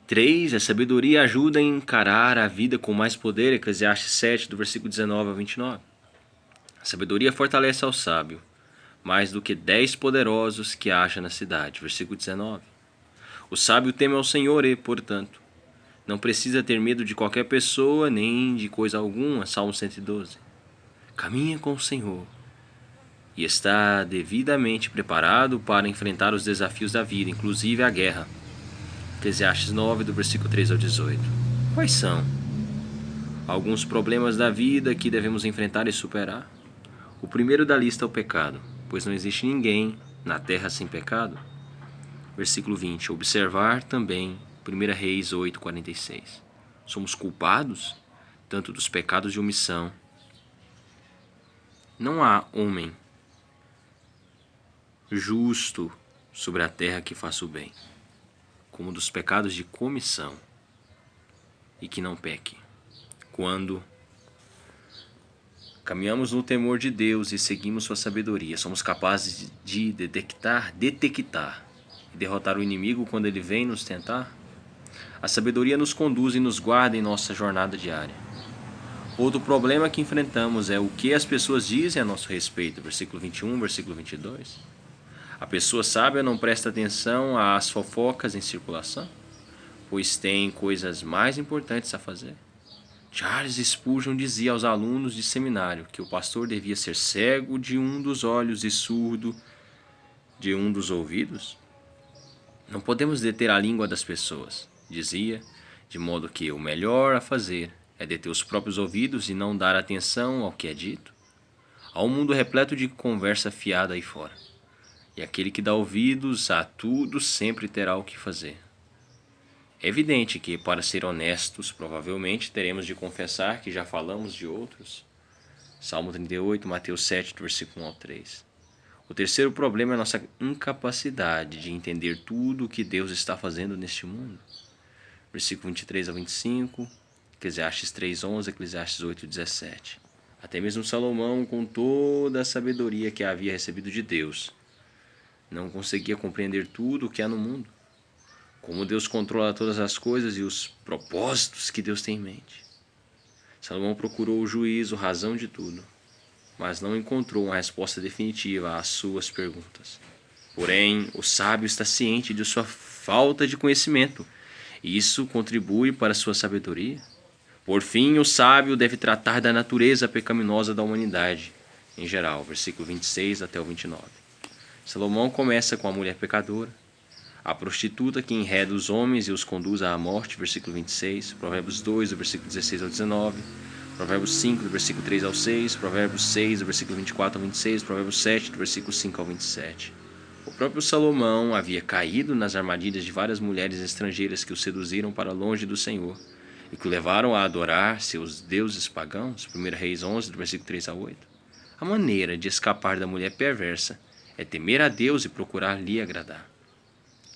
3. A sabedoria ajuda a encarar a vida com mais poder. Eclesiastes 7, do versículo 19 ao 29. A sabedoria fortalece ao sábio, mais do que 10 poderosos que acha na cidade. Versículo 19. O sábio teme ao Senhor e, portanto, não precisa ter medo de qualquer pessoa nem de coisa alguma. Salmo 112. Caminha com o Senhor e está devidamente preparado para enfrentar os desafios da vida, inclusive a guerra. Eclesiastes 9, do versículo 3 ao 18. Quais são alguns problemas da vida que devemos enfrentar e superar? O primeiro da lista é o pecado, pois não existe ninguém na terra sem pecado. Versículo 20. Observar também 1 Reis 8, 46. Somos culpados tanto dos pecados de omissão. Não há homem justo sobre a terra que faça o bem, como dos pecados de comissão, e que não peque. Quando caminhamos no temor de Deus e seguimos sua sabedoria, somos capazes de detectar e derrotar o inimigo quando ele vem nos tentar. A sabedoria nos conduz e nos guarda em nossa jornada diária. Outro problema que enfrentamos é o que as pessoas dizem a nosso respeito. Versículo 21, versículo 22. A pessoa sábia não presta atenção às fofocas em circulação, pois tem coisas mais importantes a fazer. Charles Spurgeon dizia aos alunos de seminário que o pastor devia ser cego de um dos olhos e surdo de um dos ouvidos. Não podemos deter a língua das pessoas, dizia, de modo que o melhor a fazer é deter os próprios ouvidos e não dar atenção ao que é dito. Há um mundo repleto de conversa fiada aí fora, e aquele que dá ouvidos a tudo sempre terá o que fazer. É evidente que, para ser honestos, provavelmente teremos de confessar que já falamos de outros. Salmo 38, Mateus 7, versículo 1 ao 3. O terceiro problema é a nossa incapacidade de entender tudo o que Deus está fazendo neste mundo. Versículo 23 ao 25, Eclesiastes 3, 11, Eclesiastes 8, 17. Até mesmo Salomão, com toda a sabedoria que havia recebido de Deus, não conseguia compreender tudo o que há no mundo. Como Deus controla todas as coisas e os propósitos que Deus tem em mente. Salomão procurou o juízo, razão de tudo, mas não encontrou uma resposta definitiva às suas perguntas. Porém, o sábio está ciente de sua falta de conhecimento, e isso contribui para a sua sabedoria. Por fim, o sábio deve tratar da natureza pecaminosa da humanidade, em geral, versículo 26 até o 29. Salomão começa com a mulher pecadora, a prostituta que enreda os homens e os conduz à morte, versículo 26, Provérbios 2, do versículo 16 ao 19, Provérbios 5, do versículo 3 ao 6, Provérbios 6, do versículo 24 ao 26, Provérbios 7, do versículo 5 ao 27. O próprio Salomão havia caído nas armadilhas de várias mulheres estrangeiras que o seduziram para longe do Senhor e que o levaram a adorar seus deuses pagãos, 1 Reis 11, do versículo 3 a 8. A maneira de escapar da mulher perversa é temer a Deus e procurar lhe agradar.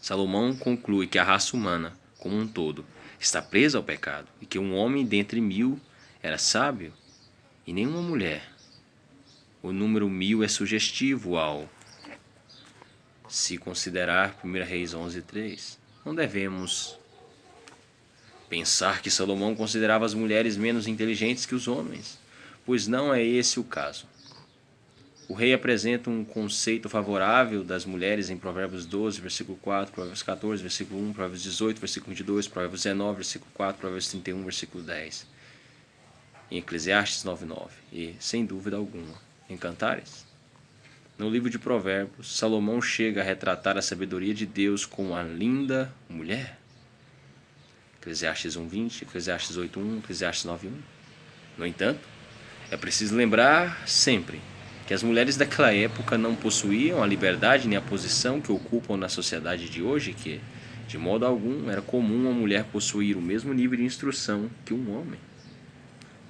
Salomão conclui que a raça humana, como um todo, está presa ao pecado e que um homem dentre 1000 era sábio e nenhuma mulher. O número 1000 é sugestivo ao se considerar 1 Reis 11:3. Não devemos pensar que Salomão considerava as mulheres menos inteligentes que os homens, pois não é esse o caso. O rei apresenta um conceito favorável das mulheres em Provérbios 12, versículo 4, Provérbios 14, versículo 1, Provérbios 18, versículo 22, Provérbios 19, versículo 4, Provérbios 31, versículo 10. Em Eclesiastes 9:9 e, sem dúvida alguma, em Cantares. No livro de Provérbios, Salomão chega a retratar a sabedoria de Deus como uma linda mulher. Eclesiastes 1:20, Eclesiastes 8:1, Eclesiastes 9:1. No entanto, é preciso lembrar sempre que as mulheres daquela época não possuíam a liberdade nem a posição que ocupam na sociedade de hoje, que, de modo algum, era comum uma mulher possuir o mesmo nível de instrução que um homem.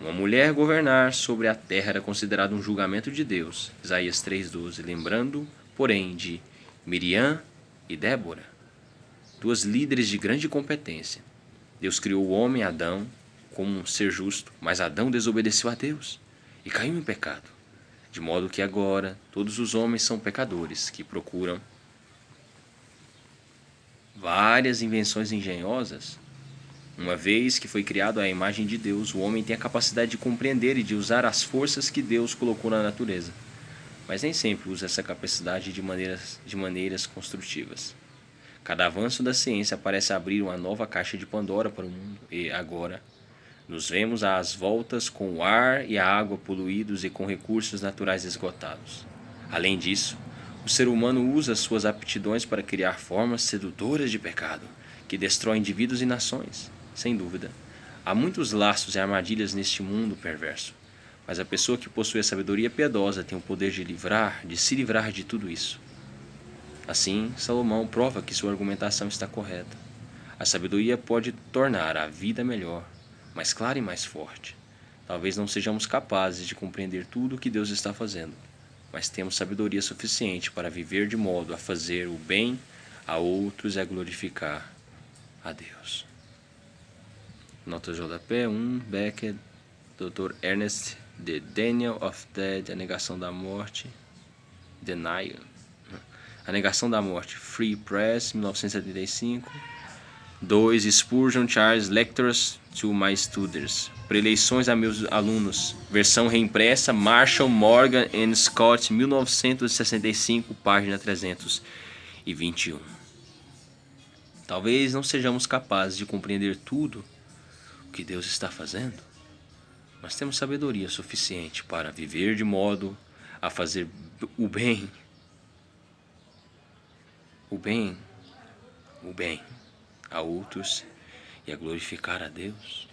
Uma mulher governar sobre a terra era considerado um julgamento de Deus, Isaías 3:12, lembrando, porém, de Miriam e Débora, duas líderes de grande competência. Deus criou o homem, Adão, como um ser justo, mas Adão desobedeceu a Deus e caiu em pecado. De modo que agora todos os homens são pecadores que procuram várias invenções engenhosas Uma vez que foi criado à imagem de Deus, o homem tem a capacidade de compreender e de usar as forças que Deus colocou na natureza, mas nem sempre usa essa capacidade de maneiras construtivas. Cada avanço da ciência parece abrir uma nova caixa de Pandora para o mundo, e agora nos vemos às voltas com o ar e a água poluídos e com recursos naturais esgotados. Além disso, o ser humano usa suas aptidões para criar formas sedutoras de pecado, que destroem indivíduos e nações. Sem dúvida, há muitos laços e armadilhas neste mundo perverso, mas a pessoa que possui a sabedoria piedosa tem o poder de se livrar de tudo isso. Assim, Salomão prova que sua argumentação está correta. A sabedoria pode tornar a vida melhor, mais clara e mais forte. Talvez não sejamos capazes de compreender tudo o que Deus está fazendo, mas temos sabedoria suficiente para viver de modo a fazer o bem a outros e a glorificar a Deus. Nota de rodapé 1, Becker, Dr. Ernest The Denial of Death, A Negação da Morte, Denial, A Negação da Morte, Free Press, 1975. 2. Spurgeon Charles Lectures to My Students, Preleições a meus alunos, versão reimpressa, Marshall, Morgan and Scott, 1965, página 321. Talvez não sejamos capazes de compreender tudo o que Deus está fazendo, mas temos sabedoria suficiente para viver de modo a fazer o bem a outros e a glorificar a Deus.